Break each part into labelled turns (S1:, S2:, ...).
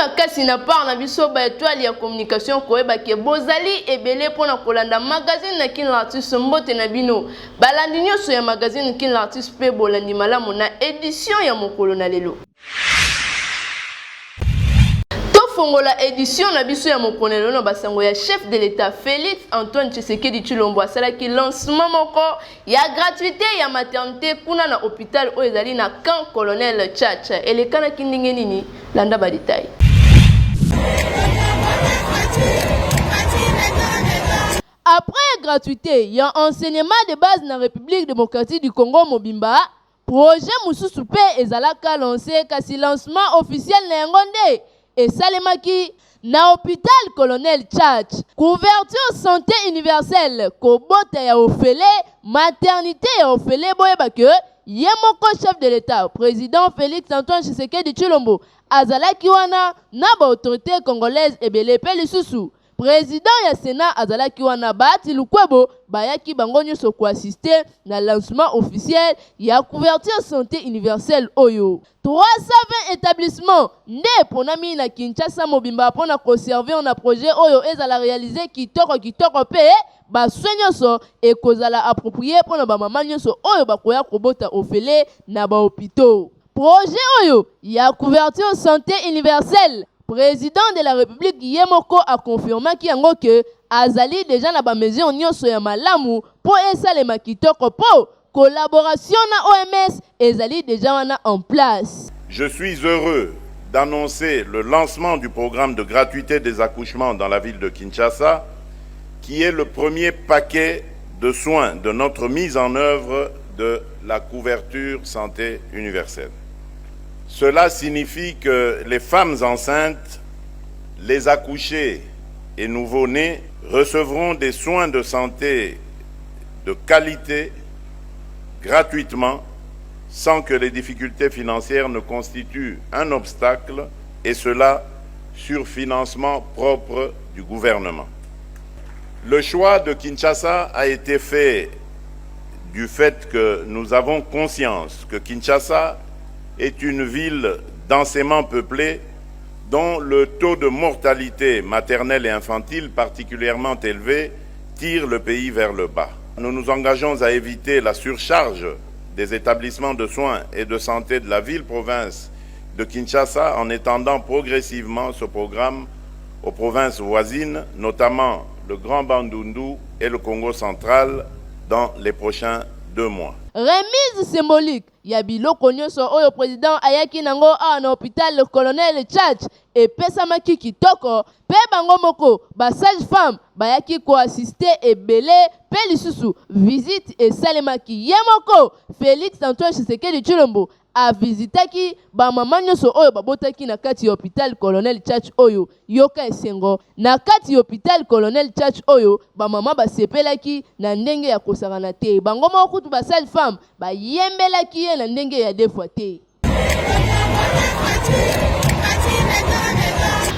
S1: makasi na part na biso ba étoile ya communication koyeba ke bozali ebele pona kolanda magazine na kin l'artiste mbote na bino balandi nyonso ya magazine kin l'artiste pe bolandi malamu na édition ya mokolo na lelo. Fongola édition na biso ya mokonelo na basango ya chef de l'état Félix Antoine Tshisekedi Tshilombo asalaki lancement moko ya gratuité ya maternité kuna na hôpital o ezali na camp colonel Tchatcha elekana kindinge nini landa ba détail. Après gratuité, il y a enseignement de base dans la République démocratique du Congo Mobimba. Projet Moussousou Pe ezalaka lancé kasi lancement officiel na ngonde. Et Salemaki, na hôpital colonel Tchatch, couverture santé universelle, kobota ya ofele, maternité ya ofele, boyeba ke, yemoko chef de l'État, président Félix Antoine Tshisekedi Tshilombo, azalaki wana, na ba autorité congolaise ebele pe lisusu. Président ya Sénat azalaki wana Bahati Lukwebo bayaki bango nyonso ko assister na lancement officiel ya couverture santé universelle oyo. 320 établissements nde ponami na Kinshasa mobimba pona conserver na projet oyo ezala réaliser kitoko pe ba nyonso ekozala approprié pona ba mama nyonso oyo bakoya kobota ofele na ba hôpitaux. Projet oyo ya couverture santé universelle Président de la République Yemoko a confirmé que azali déjà na ba mesure nyonso ya malamu po esalema kitoko po collaboration na OMS ezali déjà wana en place.
S2: Je suis heureux d'annoncer le lancement du programme de gratuité des accouchements dans la ville de Kinshasa, qui est le premier paquet de soins de notre mise en œuvre de la couverture santé universelle. Cela signifie que les femmes enceintes, les accouchés et nouveau-nés recevront des soins de santé de qualité gratuitement sans que les difficultés financières ne constituent un obstacle, et cela sur financement propre du gouvernement. Le choix de Kinshasa a été fait du fait que nous avons conscience que Kinshasa est une ville densément peuplée dont le taux de mortalité maternelle et infantile particulièrement élevé tire le pays vers le bas. Nous nous engageons à éviter la surcharge des établissements de soins et de santé de la ville-province de Kinshasa en étendant progressivement ce programme aux provinces voisines, notamment le Grand Bandundu et le Congo central dans les prochains 2 mois.
S1: Remise symbolique ya biloko nyonso oyo président ayaki nango a na hôpital le colonel Tchatch et pesamaki kitoko pe bango moko ba sage-femme bayaki ko assister ebele pe lisusu visite et salemaki yemoko Félix Antoine Tshisekedi Tshilombo a visitaki ba mama nyonso oyo babotaki na kati hôpital colonel Tchatch oyo yoka esengo na kati hôpital colonel Tchatch oyo ba mama basepelaki na ndenge ya kosakana te bango moko kutu ba sage-femme ba yembelaki na ndenge ya defwa te.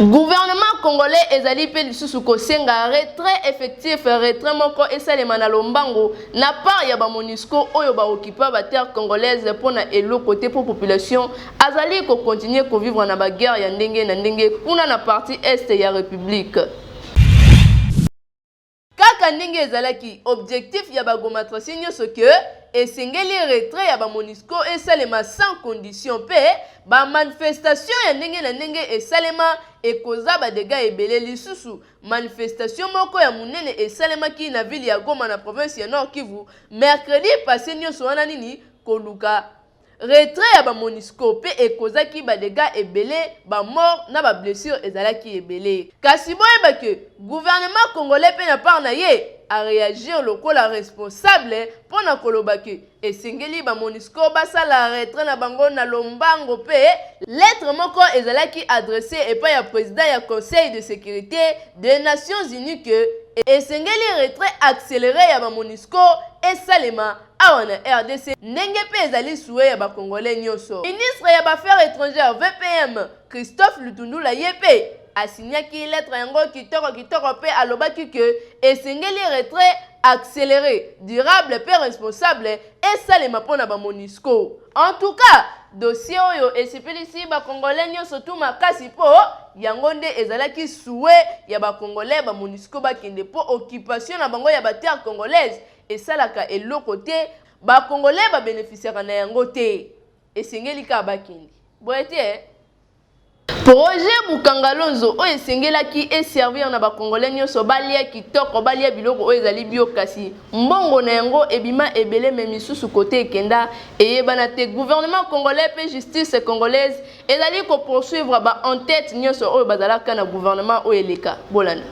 S1: Gouvernement congolais ezali pe lisusu kosenga retrait effectif retrait moko esalema na lombango na part ya ba MONUSCO oyo ba occupa ba terre congolaise pona elo côté pour population azali ko continuer ko vivre na ba guerre ya ndenge na ndenge kuna na partie est ya république. Kaka ndenge ezalaki objectif ya ba gomatrasi nyonso ke esengeli retrait ya ba MONUSCO esalema sans condition pe ba manifestation ya ndenge na ndenge esalema ekoza ba dégâts ebele lisusu manifestation moko ya munene esalemaki na ville ya Goma na province ya Nord Kivu mercredi passé nyonso wana nini koluka retrait ya ba MONUSCO pe ekozaki ba dégâts ebele ba mort na ba blessure ezalaki ebele kasi boyeba ke gouvernement congolais pe na part na ye a réagir lokola responsable pona koloba ke esengeli ba MONUSCO basala retrait na bango na lombango pe lettre moko ezalaki adressé epai ya président ya conseil de sécurité des Nations Unies que esengeli retrait accéléré ya ba MONUSCO esalema awa na RDC ndenge pe ezali souhait ya ba congolais nyonso. Ministre ya affaires étrangères VPM Christophe Lutundula yepe asignaki lettre yango kitoko pe alobaki que esengeli retrait accéléré, durable et responsable et salema pona ba MONUSCO. En tout cas, dossier oyo esipelisi ba congolais nyonso tu makasi po yango nde ezalaki souhait ya ba congolais ba MONUSCO bakende po occupation na bango ya ba terre congolaise esalaka eloko te ba congolais ba bénéficiera na yango te esengeli ka bakende boyete projet Mukangalonzo oyo esengelaki servir na ba congolais nyonso balia kitoko balia biloko oyo ezali bio kasi mbongo na yango ebima ebele me misusu kote ekenda eyebana te gouvernement congolais pe justice congolaise ezali ko poursuivre ba en tête nyonso oyo bazalaka na gouvernement oyo eleka bolanda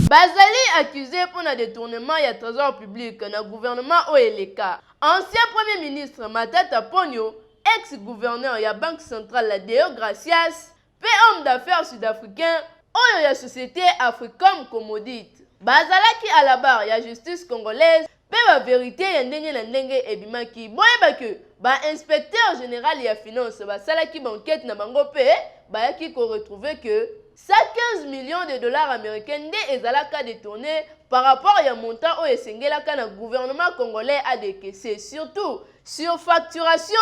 S1: bazali accusé pour na détournement ya trésor public na gouvernement oyo eleka ancien premier ministre Matata Ponyo ex-gouverneur ya Banque Centrale la Deo Gracias, pe homme d'affaires sud-africain, oyo ya société Africom Commodite. Bazalaki à la barre ya justice congolaise, pe ba vérité ya ndenge na ndenge ebimaki. Boyeba ke ba inspecteur général ya finance basalaki banquête na bango pe bayaki ko retrouver que 115 millions de dollars américains nde ezalaka détourné par rapport ya montant oyo esengelaka na gouvernement congolais a décaissé, surtout sur facturation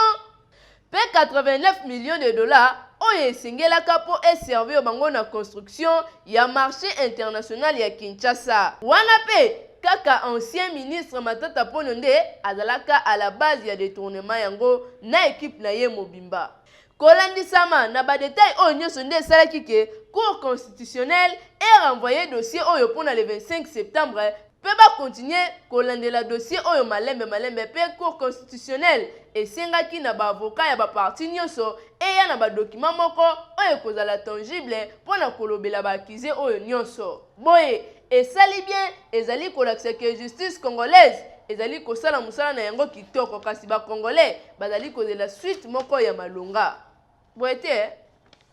S1: pe 89 millions de dollars oyo esengelaka po servir bango na construction ya marché international ya Kinshasa. Wana pe kaka ancien ministre Matata Ponyo nde azalaka à la base ya détournement yango na équipe na ye mobimba. Kolandisama na ba détail oyo nyonso nde esalaki ke Cour constitutionnelle est renvoyé dossier oyo pona le 25 septembre pe ba continuer kolandela dossier oyo malembe pe Cour constitutionnelle esengaki na ba avocat ya ba parti nyonso eya na ba document moko oyo kozala tangible pona kolobela ba accusé oyo nyonso. Boye esali bien ezali kolakisa ke justice congolaise ezali kosala musala na yango kitoko kasi ba congolais bazali kozela suite moko ya malonga. Boyete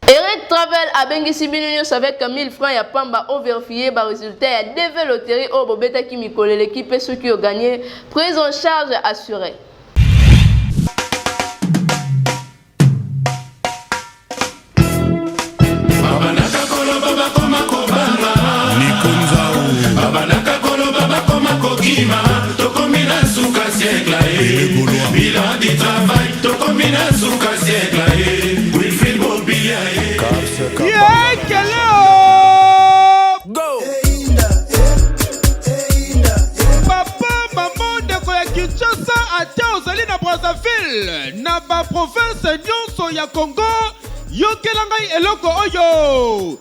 S1: Eric Travel a bengisi bino nyonso avec 1000 francs ya pamba au vérifier ba résultat ya DV loterie au bobeta ki mikolo l'équipe ceux qui ont gagné prise en charge assurée.
S3: Na ba province nyonso ya Congo yokelangai eloko oyo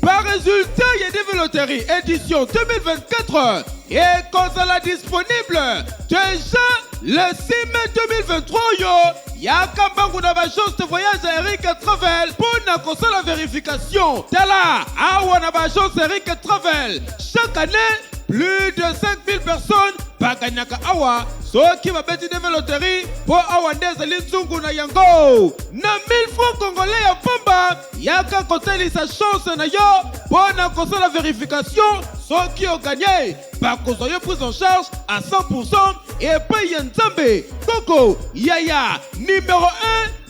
S3: par résultat ya DV loterie édition 2024 et kozala disponible déjà le 6 mai 2023 yo yaka mbangu na bagence de voyage Eric Travel pour na kosala vérification tala awa na bagence Eric Travel chaque année plus de 5000 personnes baganyaka awa soki babeti DV loterie po awa nde ezali nzungu na yango na 1000 francs congolais ya pamba yaka kotelisa chance na yo po na kosala vérification soki oganye bakozwa yo prise en charge à 100% epai ya nzambe koko yaya numéro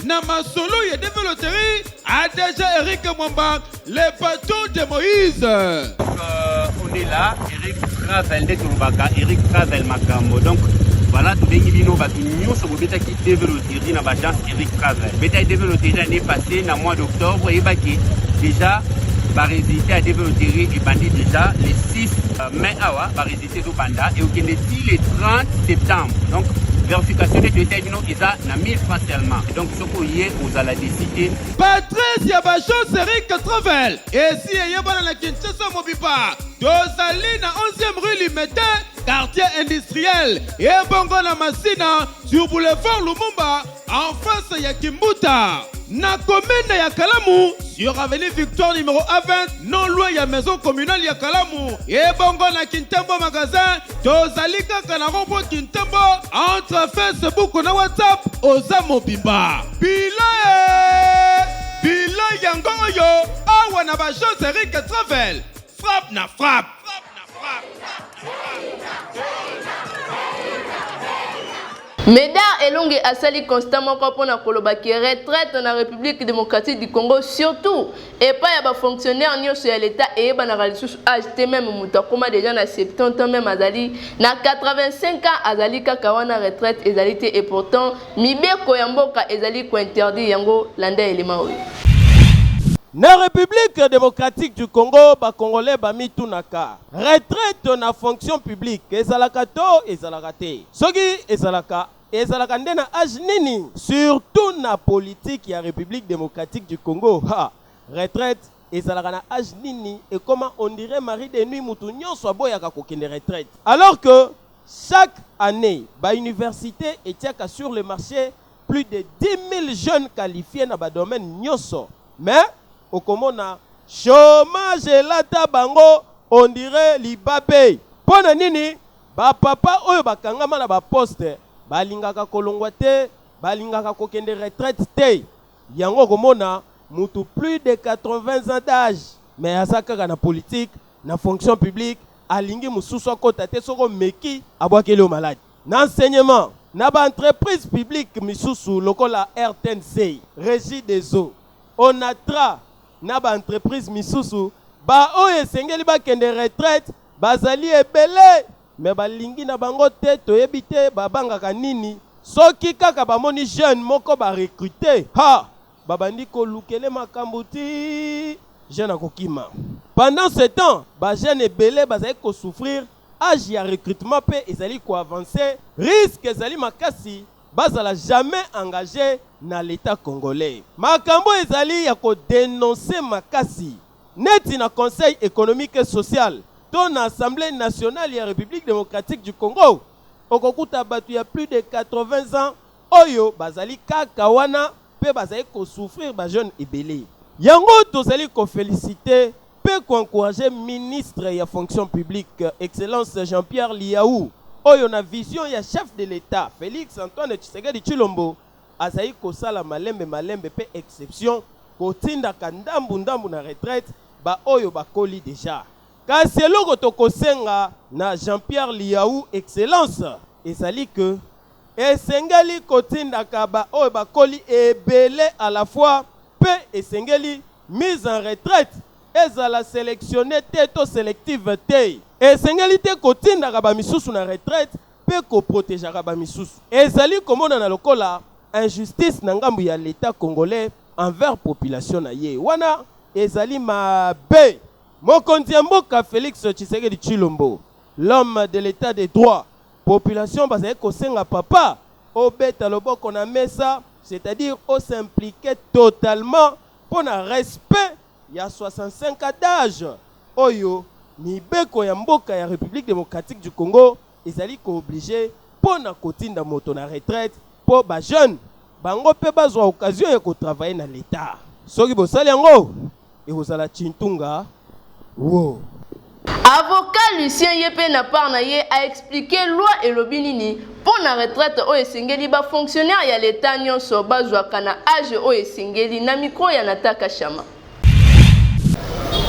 S3: 1 na masolo ya DV loterie ADG Eric Mwamba le bateau de Moïse.
S4: On est là, Eric Travel de Tourbaka, Eric Travel Makambo. Donc voilà, tout le monde va venir sur le bétail qui développe dans l'agence Eric Travel. Le bétail développe l'année passée, dans le mois d'octobre, et déjà, va résister à développer et bandit déjà le 6 mai, va résister au Banda et au Kennedy le 30 septembre. Donc, vérification de détails, ils ont 1000 francs seulement. Donc, ce qu'on y est, vous allez décider.
S3: Patrice Yabachon, Eric Travel. Et si il y a dans la Kinshasa Mobipa, Dozali na 11e rue Limete, quartier industriel. Et Bongo na Massina, sur boulevard Lumumba, en face ya Kimbuta. Na commune ya Kalamu, sur avenue Victoire numéro A20, non loin ya maison communale ya Kalamu. Et Bongo na Kintembo magasin, Dozali kaka na rombo Kintembo, entre Facebook na WhatsApp, Oza Mobimba. Bila yango oyo, awa na ba Jose Eric Travel. Frappe na frappe.
S1: Médard Elongue asali constamment pour na kolobaki retraite na République démocratique du Congo surtout et pas ya ba fonctionnaire nyonso ya l'état et ba na ralisus âge même muta koma déjà na 70 ans même azali na 85 ans azali kaka wana retraite ezali te et pourtant mibeko ya mboka ezali ko interdit yango landa elema oyo.
S5: Na République démocratique du Congo, ba Congolais ba mitunaka. Retraite na fonction publique, ezalaka to ezalaka te. Soki ezalaka nde na âge nini, surtout na politique ya République démocratique du Congo. Ha, retraite ezalaka na âge nini et comment on dirait Marie de nuit mutu nyonso aboyaka kokende retraite. Alors que chaque année, ba université etiaka sur le marché plus de 10 000 jeunes qualifiés na ba domaine nyonso. Mais au komona chômage lata bango on dirait libabe pona nini ba papa oyo bakangama na ba poste balingaka kolongwa te balingaka kokende retraite te yango komona mutu plus de 80 ans d'âge mais azaka na politique na fonction publique alingi mususu akota te soko meki abwakeli o malade na enseignement na ba entreprise publique misusu lokola RTNC Régie des eaux Onatra na ba entreprise misusu ba oyo esengeli ba kende retraite bazali ebele mais balingi na bango te toyebi te babangaka nini soki kaka bamoni jeune moko ba recruter ha babandi kolukele makambo ti jeune akokima pendant ce temps ba jeune ebele bazali ko souffrir âge ya recrutement pe ezali ko avancer risque ezali makasi bazala jamais engagé na l'état congolais. Makambo ezali ya ko dénoncer makasi. Neti na Conseil économique et social, ton Assemblée nationale ya République démocratique du Congo. Okokuta batu ya plus de 80 ans, oyo bazali kaka wana pe bazali ko souffrir ba jeune ebele. Yango tozali ko féliciter pe ko encourager ministre ya fonction publique excellence Jean-Pierre Liaou. Oyo na vision ya chef de l'État Félix Antoine Tshisekedi Tshilombo azali kosala malembe pe exception kotinda kandambu na retraite ba oyo bakoli déjà kasi eloko tokosenga na Jean-Pierre Liaou excellence ezali que esengeli kotinda ka ba oyo bakoli ebele à la fois pe esengeli mise en retraite ezala sélectionné te to sélective te esengeli te kotinda ka ba misusu na retraite pe ko protéger ka ba misusu ezali komona na lokola injustice na ngambu ya l'état congolais envers population na ye wana ezali mabe mokonzi ya mboka Félix Tshisekedi Tshilombo l'homme de l'état de droit population bazali kosenga papa obeta loboko na mesa c'est-à-dire au s'impliquer totalement pour un respect ya 65 ans d'âge oyo mibeko ya mboka ya République démocratique du Congo ezali ko obligé pour na kotinda moto na retraite pour ba jeune bango pe bazwa occasion ya ko travailler na l'état soki bosali yango et bosala chintunga wo
S1: avocat Lucien Yepe na parnaye a expliqué loi et lobinini pour la retraite o esengeli ba fonctionnaire ya l'état nyonso bazwa kana âge o esengeli na micro ya Nataka Chama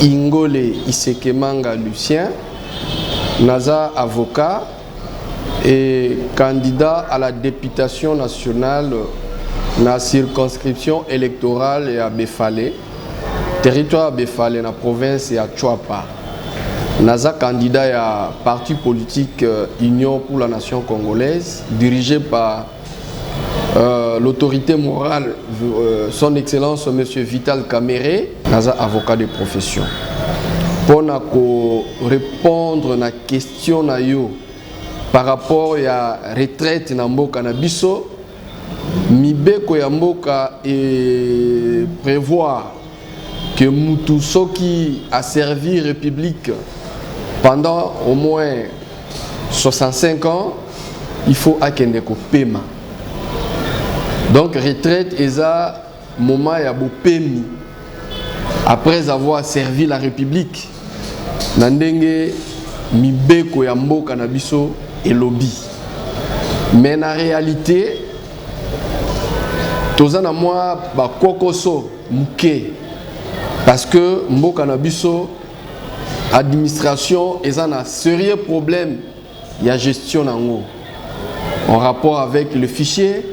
S6: Ingole Isekemanga Lucien naza avocat et candidat à la députation nationale na circonscription électorale ya Befale, territoire Befale na province ya Chouapa. Naza candidat ya parti politique Union pour la Nation congolaise, dirigé par l'autorité morale, son excellence M. Vital Kamere, naza avocat de profession. Pour répondre à la question na yo, par rapport à la retraite na mboka na biso mibeko ya mboka et prévoir que mutu soki a servi République pendant au moins 65 ans il faut akende ko pema donc retraite eza moment ya bo pemi après avoir servi la République na ndenge mibeko ya mboka na biso et lobby. Mais en réalité, tous en moi ba kokoso muke parce que mboka na biso administration est un sérieux problème ya gestion nango. en rapport avec le fichier,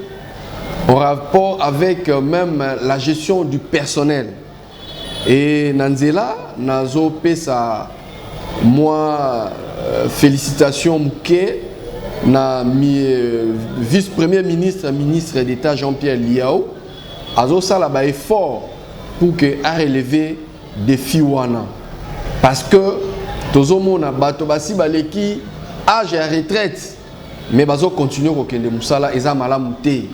S6: en rapport avec même la gestion du personnel. Et Nanzela, Nazo Pesa, moi, félicitations Mouké, na vice-premier ministre, ministre d'État Jean-Pierre Liao, Azo Sala ba effort pour que a relevé des Fiwana. Parce que Tozo Mona Batobasi Baleki, âge et retraite, mais Bazo continue au Kende Moussala, Eza Malamouté.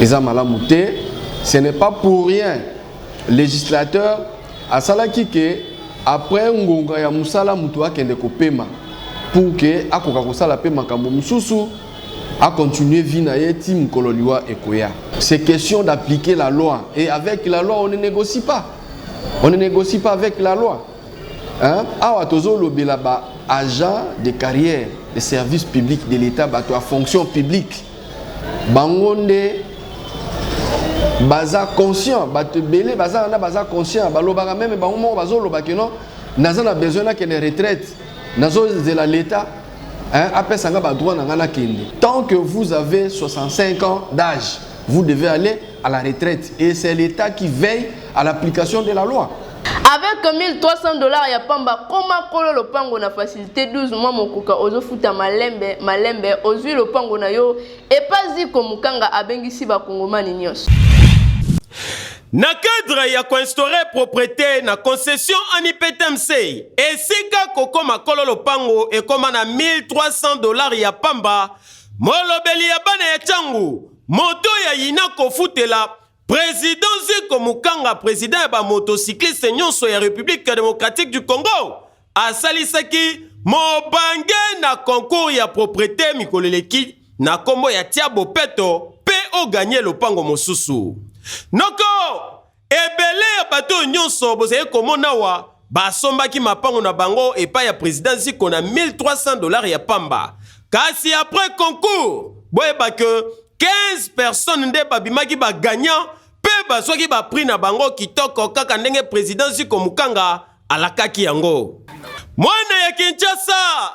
S6: Eza Malamouté, ce n'est pas pour rien. Législateur a salaki que après ngonga ya musala mutu akende kopema pour que akoka kosala pema kambo mususu a continuer vie na ye ti mukolo liwa ekoya. C'est question d'appliquer la loi et avec la loi on ne négocie pas. On ne négocie pas avec la loi. Hein? Awa tozo lobela ba agent de carrière de service public de l'État bato a fonction publique. Bangonde baza conscient, bato belé baza na baza conscient, balobaka même ba moment bazo lobaka non, naza na besoin na kene retraite, nazo zela l'État, hein, après sanga ba droit na ngana kende. Tant que vous avez 65 ans d'âge, vous devez aller à la retraite et c'est l'État qui veille à l'application de la loi.
S1: Avec $1 300 ya pamba koma kolo lopango na facilité 12 mois mokuka ozo futa malembe ozui lopango na yo et pas ziko mukanga abengisi ba kongomani nyonso.
S5: Na cadre ya instaurer propriété na concession en IPTMC et sika koko makolo lopango et koma na $1,300 ya pamba molobeli ya bana ya changu moto ya yina kofutela président Ziko Mukanga président ya motocycliste nyonso ya République démocratique du Congo asalisaki mobange na concours ya propriété mikoleleki na kombo ya Tiabo Peto pe o gagner lopango mosusu. Noko ebele ya bato nyonso bozaye komona wa basombaki mapango na bango epa ya président Ziko na $1,300 ya pamba. Kasi après concours boyeba que 15 personnes nde babimaki ba gagnant pe bazwaki ba prix na bango kitoko kaka ndenge président Ziko Mukanga alakaki yango. Mwana ya Kinshasa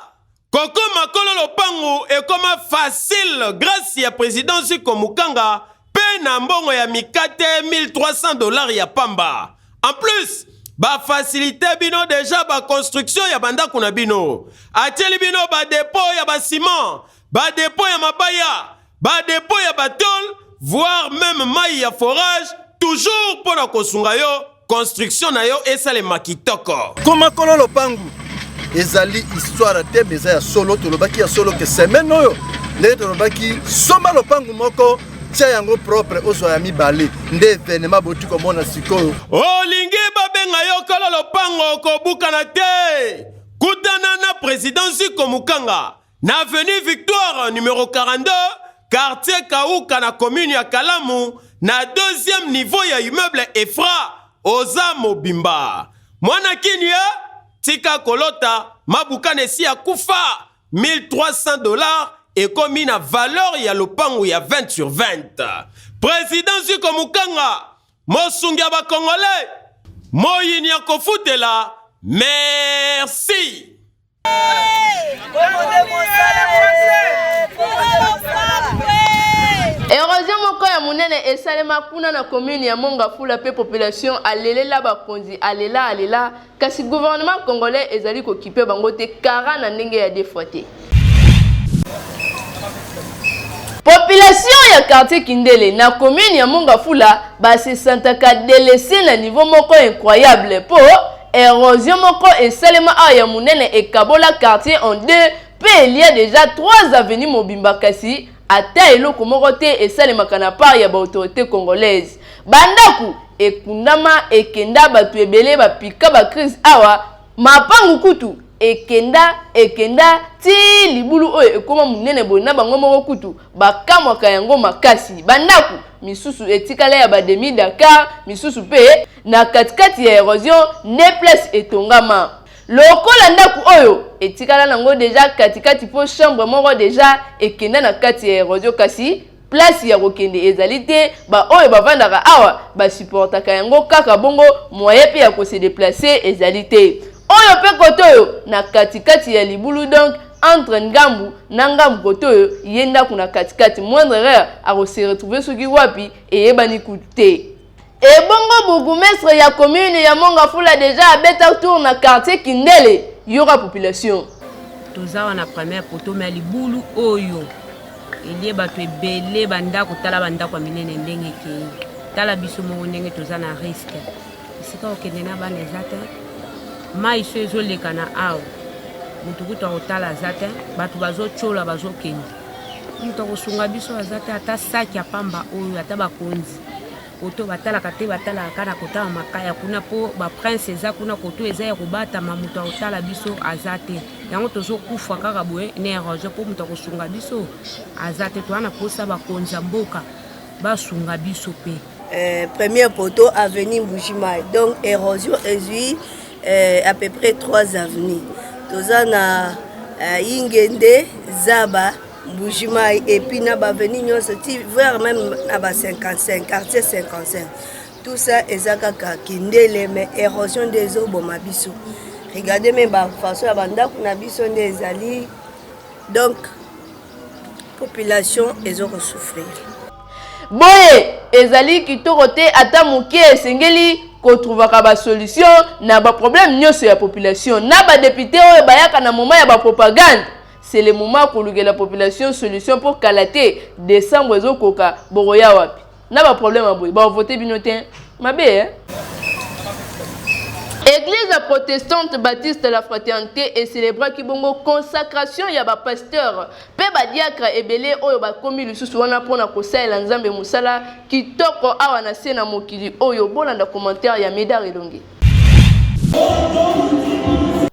S5: koko makolo lopango ekoma facile grâce ya président Ziko Mukanga pe na mbongo ya mikate $1,300 ya pamba. En plus, ba facilité bino déjà ba construction ya bandako na bino. Atieli bino ba dépôt ya ba ciment, ba dépôt ya mabaya, ba dépôt ya batol, voire même maille ya forage, toujours pour la kosunga yo, construction na yo esale makitoko.
S7: Koma kolo lopangu ezali histoire te meza ya solo tolobaki ya solo ke semaine oyo ndenge tolobaki somba lopangu moko tia yango propre ozo ya mibale nde événement boti komona sikoyo
S5: olingi babenga yo kolo lopango kobuka na te kutana na président Ziko Mukanga na avenue Victoire numéro 42 quartier Kauka na commune ya Kalamu na deuxième niveau ya immeuble Efra oza mobimba mwana kinya tika kolota mabukane si ya kufa $1,300 et comme na valeur ya lopango ya 20 sur 20. Président Ziko Mukanga mosungi ya ba Congolais moyini ya kofutela merci.
S1: Érosion moko ya munene esalema kuna na commune ya Mongafula pe population alelela bakonzi alela kasi gouvernement congolais ezali ko kipe bango te kara na ndenge ya défouté. Population ya quartier Kindele na commune ya Mongafula ba se sentaka délaissé na niveau moko incroyable po érosion moko esalema a ya munene ekabola quartier en deux pe il y a déjà 3 avenues mobimba kasi ata eloko moko te esalemaka na part ya ba autorité congolaise. Bandaku ekundama ekenda batu ebele bapika ba crise awa mapangu kutu ekenda ti libulu oyo ekoma munene bona bango moko kutu bakamwaka yango makasi. Bandaku misusu etikala ya ba demi Dakar misusu pe na katikati ya érosion ne place etongama. Lokola ndaku oyo etikala nango deja katikati po chambre moko deja ekenda na kati ya érosion kasi place ya kokende ezali te ba oyo bavandaka awa basupportaka yango kaka bongo moyen pe ya ko se déplacer ezali te. Oyo pe koto oyo na katikati ya libulu donc entre ngambu na ngambu koto yenda kuna katikati moindre erreur a se retrouver soki wapi et ebani kute. Et bongo bourgmestre ya commune ya Mongafula déjà abeta tour na quartier Kindele yora population.
S8: Toza wana première poto mais libulu oyo elie bato ebele bandako tala bandako minene ndenge ke tala biso mo ndenge toza na risque sika okende na bana ezate mai so ezoleka na awa mutu kuta kotala azate bato bazochola bazokende mutu akosunga biso azate ata saki ya pamba oyo ata bakonzi koto batalaka te batalaka na kotala makaya kuna po baprince eza kuna koto eza ya kobatama mutu akotala biso aza te yango tozokufa kaka boye ne eroge po mutu akosunga biso aza te towana posa bakonza mboka basunga biso pe.
S9: Premier poteau avenue Mbujimai, donc érosion ezui à peu près 3 avenues. Tozana Ingende, Zaba, Mbujimai et puis na avenue nyonso vers même na 55 quartier 55. Tout ça ezakaka kindele mais érosion des eaux bomabiso. Regardez même ba façon abanda kuna biso ndezali. Donc population ezoko souffrir.
S1: Boye ezali kitoko te ata moke esengeli kotrouvaka ba solution na ba problème nyonso ya population na ba député oyo bayaka na moment ya ba propagande. C'est le moment pour la population solution pour kalater décembre ezokoka boroya wapi na ba problème aboy ba voter binotin mabe Église protestante baptiste de la fraternité et célébra kibongo consacration ya ba pasteur pe ba diacre ebele oyo ba komi lisusu wana pona kosala nzambe musala kitoko awa na sena mokili oyo bolanda commentaire ya Médard Elongi.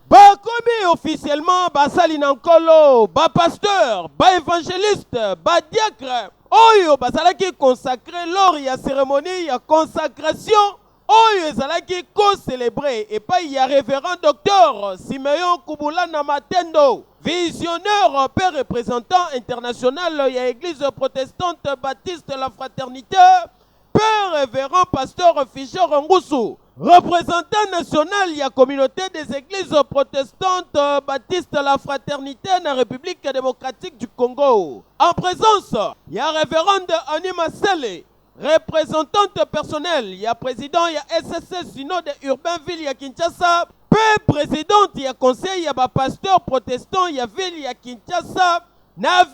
S5: Bakomi officiellement basali nankolo ba pasteur ba évangéliste ba diacre oyo basalaki consacré lors ya cérémonie ya consacration oyo ezalaki ko-célébrer et pas y a révérend docteur Simeon Kubulana Matendo, visionnaire père représentant international y a église protestante baptiste de la fraternité, père révérend pasteur Fischer Ngusu, représentant national y a communauté des églises protestantes baptiste de la fraternité dans la République démocratique du Congo. En présence, y a révérende Anima Sele, représentante personnelle, il y a président, il y a SSC synode urbain ville, il y a Kinshasa, présidente, il y a conseil, il y a pasteur protestant, il y a ville, il y a Kinshasa,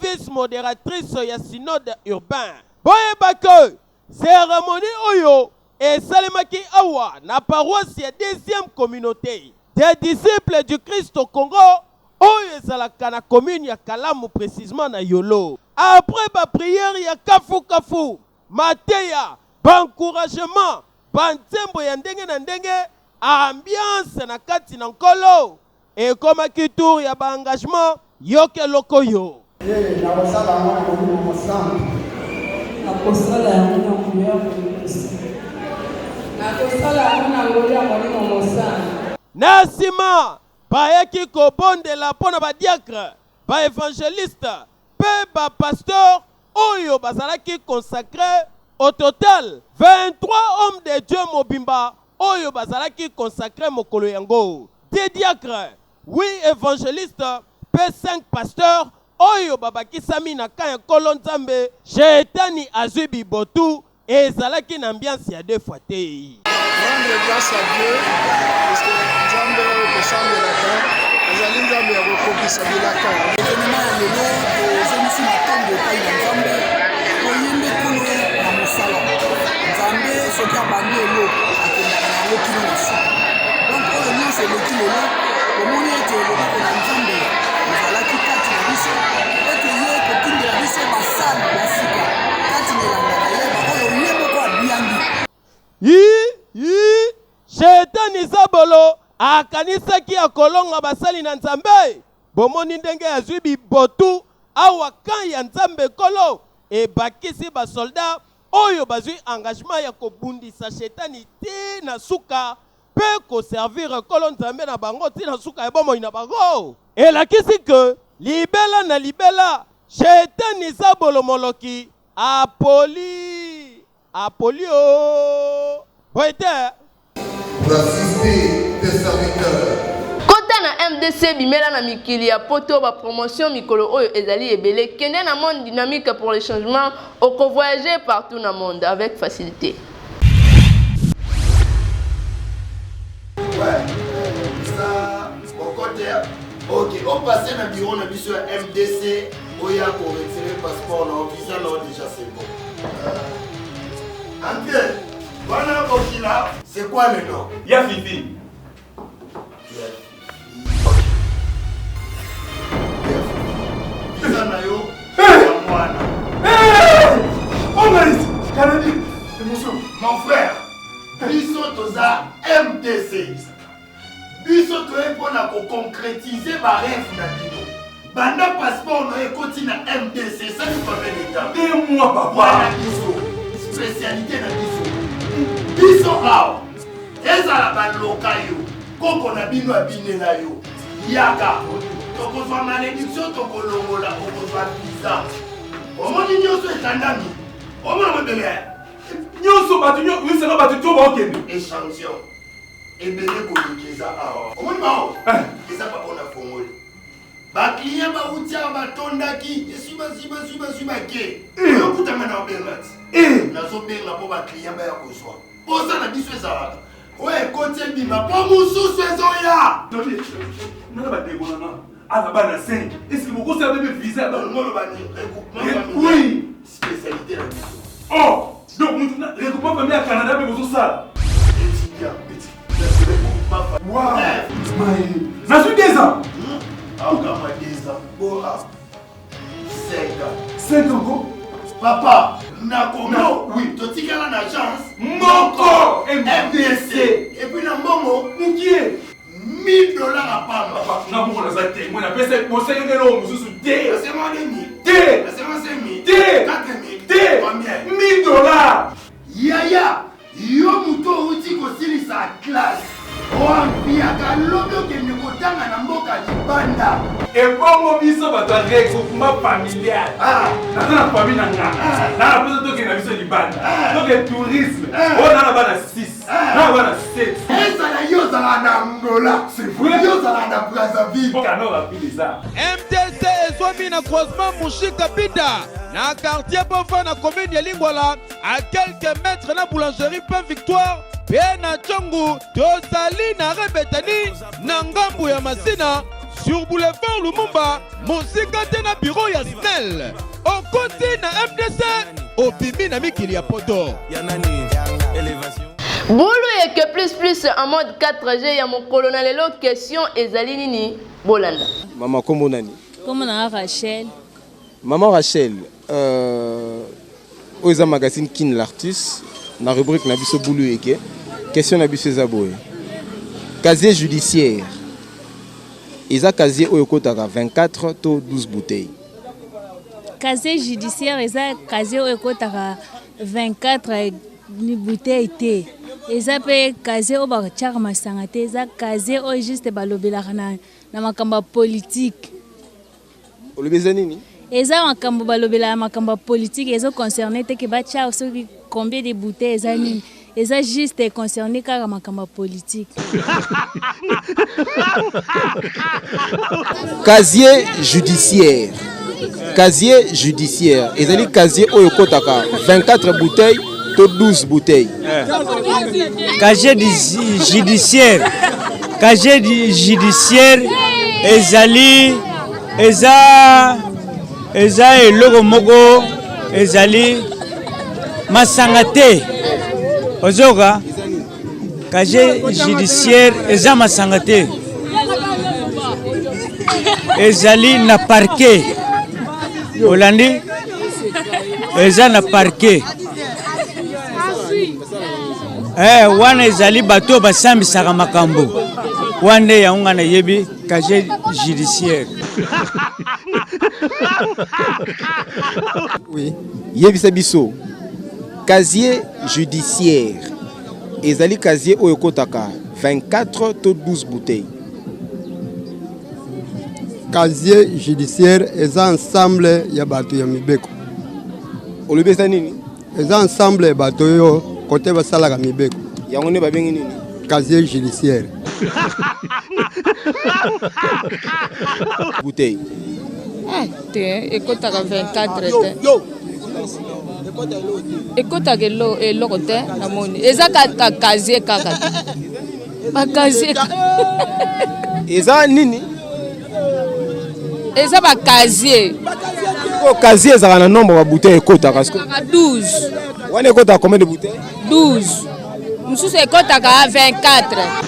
S5: vice modératrice, il y a synode urbain. Boye bake, cérémonie oyo, et Salemaki Awa, na paroisse, il y a deuxième communauté, des disciples du Christ au Congo, oyo ezalaka na commune, il y a Kalamu précisément na Yolo. Après ma prière, il y a Kafu. Mateya, encouragement, bantembo ya ndenge na ndenge, ambiance na kati na nkolo, et comme tour ya ba engagement, yoke lokoyo.
S10: Na wasala mwana kwa mosamba. Na kosala ya mwana kwa na kosala mwana kwa mosamba.
S5: Nasima, bayaki ko bondela pona ba diacre, ba évangéliste, pe ba pasteur, oyo bazalaki consacré au total 23 hommes de Dieu mobimba oyo bazalaki consacré mokolo yango 10 diacres 8 évangélistes pe 5 pasteurs oyo babakisami na kaya nkolo nzambe jetani azwi bibotu ezalaki na ambiance ya 2 fois te.
S11: Rendre grâce à Dieu parce que nzambe oyo la ezali nzambe ya kokokisa bilaka événement ya lelo tozongisi makambo epai na nzambe koyembe kolo na mosala nzambe soki abandi elo akendaka na yango kino na suka donc oyo nyonso eleki lelo komoni ete eloboko na nzambe ezalaki kati na biso ete ye kotindela biso basali ya sika kati na elanga na ye baoyo ye moko abiangi
S5: shetani zabolo akanisaki akolonga basali na nzambe bomoni ndenge azwi bibotu awa kan ya nzambe kolo ebakisi basoldat oyo bazwi engagement ya kobundisa shetani ti na suka pe koservir kolo nzambe na bango ti na suka ya bomoi na bango elakisi ke libela na libela shetani zabolo moloki apoli o boite
S1: Kota na MD MDC bimela na mikili ya poto ba promotion mikolo oyo ezali ebele kende na monde dynamique pour le changement au voyager partout dans le monde avec facilité.
S12: Ouais, ça, au côté, ok, on passe dans le bureau de MDC, où il y a pour retirer le passeport, on a visa, déjà c'est bon. André, voilà, c'est quoi le nom?
S13: Yafifi.
S12: Mon frère, biso toza MDC. Biso toye pona ko concrétiser ba rêve na bino. Banda passeport no ekoti na MDC, ça nous permet d'état.
S13: Et moi papa,
S12: biso spécialité na biso. Biso aw. Ezala ba lokayo. Koko na bino abinela yo. Yaka. Tokozwa malédiction tokolongola okozwa visa. Omoni nyoso etandami. Omona mobele.
S13: Nyoso batu nyo, oui c'est là batu to ba okende.
S12: Échantillon. Ebele kolekeza awa. Omoni bao. Eza pa bona fongoli. Ba client ba utia ba tondaki, suba ke. Yo kutama na obengati. Nazo benga po ba client ba ya kozwa. Posa na biso ezalaka. Ouais, côté bima, pas mon sous ya.
S13: Non, non, non, ah, bah, 5. Est-ce que vous avez un visa dans le monde? Oui.
S12: Spécialité là.
S13: Oh, donc, les regroupements familiaux à Canada, mais vous ça. Wow. Ça fait 2 ans.
S12: Ah, on a 2 ans. Bon,
S13: 5 ans. 5 ans.
S12: Papa, Nakomo, oui, tu as une agence.
S13: Moko, MDC.
S12: Et puis, na Momo,
S13: qui est
S12: $1000 à Pamba.
S13: Papa, non, moi, on a ça. Moi, on a fait mon 5 euros, je suis D.
S12: C'est moi, D.
S13: D.
S12: C'est moi, c'est mi.
S13: D.
S12: 4000.
S13: D.
S12: Combien?
S13: $1000.
S12: Yaya, yo muto uti kosili sa classe. Oambiaka lobi okende kotanga na mboka libanda.
S13: Ebongo biso bato ya regroupement familial. Naza na famille na nga. Nana mposa tokende na biso libanda. Toke tourisme. Oyo nana bana 6. Nana bana 7.
S12: Ezala yo ozala na Angola. C'est vrai. Yo ozala na Brazzaville.
S13: Okano rapide ça.
S3: MDC ezwami na croisement Mushika Bida. Na quartier Bofa na commune ya Lingwala. À quelques mètres na boulangerie Pain Victoire. Pena Tchongu, tozali na rebetani na ngambu ya Masina sur boulevard Lumumba, mosika te na bureau ya SNEL. Okoti na MDC, opimi na mikili ya poto.
S1: Boulou et que plus en mode 4G ya mon colonel lelo question ezali nini bolanda.
S5: Maman kombo nani?
S14: Kombo na Rachel.
S5: Maman Rachel, oza magazine Kin l'artiste na rubrique na biso Boulou eke. Question na biso zaboye. Casier judiciaire. Eza casier oyo kotaka 24 to 12 bouteilles.
S14: Casier judiciaire eza casier oyo kotaka 24 bouteilles te. Eza pe casier oyo bakatiaka masanga te. Eza casier oyo juste balobelaka na makambo politique.
S5: Olobeza nini?
S14: Eza makambo balobelaka makambo politique ezo concerné te ke batia soki combien de bouteilles eza nini. Eza juste concerné kaka makambo politique.
S5: Casier judiciaire. Casier judiciaire. Ezali casier oyo kotaka 24 bouteilles to 12 bouteilles.
S15: Casier judiciaire. Casier judiciaire ezali eza eloko moko ezali masanga te. Ozoka casier judiciaire eza masanga te. Ezali na parquet. Olandi eza na parquet. Wana ezali bato basambisaka makambo. Wande ya unga na yebi casier judiciaire.
S5: Oui, yebisa biso. Casier judiciaire. Ezali casier oyo kotaka 24 to 12 bouteilles.
S16: Casier judiciaire eza ensemble ya bato ya mibeko.
S5: Olobesa nini?
S16: Eza ensemble ya bato yo kote basalaka mibeko.
S5: Yango ne babengi nini?
S16: Casier judiciaire.
S17: Bouteille.
S18: Ekotaka 24 ekotaka eloko te namoni eza kaka kazie kaka bakazie
S17: eza nini
S18: eza bakazie
S17: kazie ezaka na nombre ya bouteille ekotaka
S18: 12
S17: wana ekotaka combien de bouteilles
S18: 12 mosusu ekotaka 24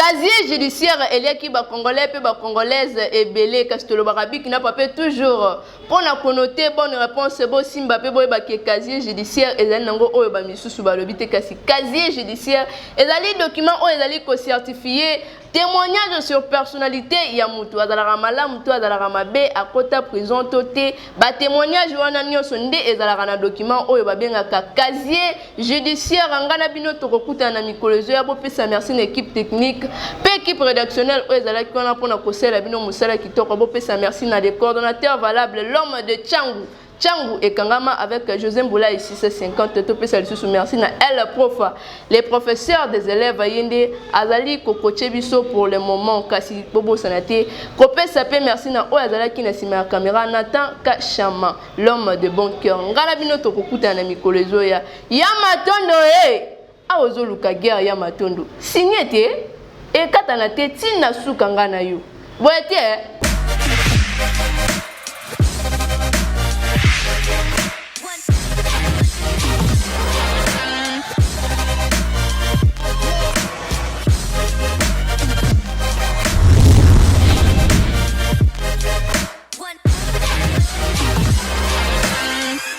S1: Casier judiciaire eliaki ba congolais pe ba congolaise ebele kasi tolobaka biki na pape toujours pour na connoter bonne réponse bo simba pe boye ba ke casier judiciaire ezali nango oyo ba misusu balobi te kasi casier judiciaire ezali document oyo ezali ko certifier témoignage sur personnalité ya mutu azalaka malamu to azalaka mabe akota prison to te ba témoignage wana nyonso nde ezalaka na document oyo babengaka casier judiciaire ngana bino tokokuta na mikolozo ya bopesa merci na équipe technique pe équipe rédactionnelle oyo ezalaki wana mpona kosala bino mosala kitoko bopesa merci na des coordonnateurs valables l'homme de Tchangou et Kangama avec José Mboula ici 650 topesa lisusu merci na elle prof les professeurs des élèves yende azali kokoche biso pour le moment kasi bobo sanate kopesa pe merci na oyo azalaki na sima ya caméra Nathan Kachama l'homme de bon cœur ngala bino tokokuta na mikolo ya matondo awozoluka guerre ya matondo signé te e katana te tina suka ngana yo boye te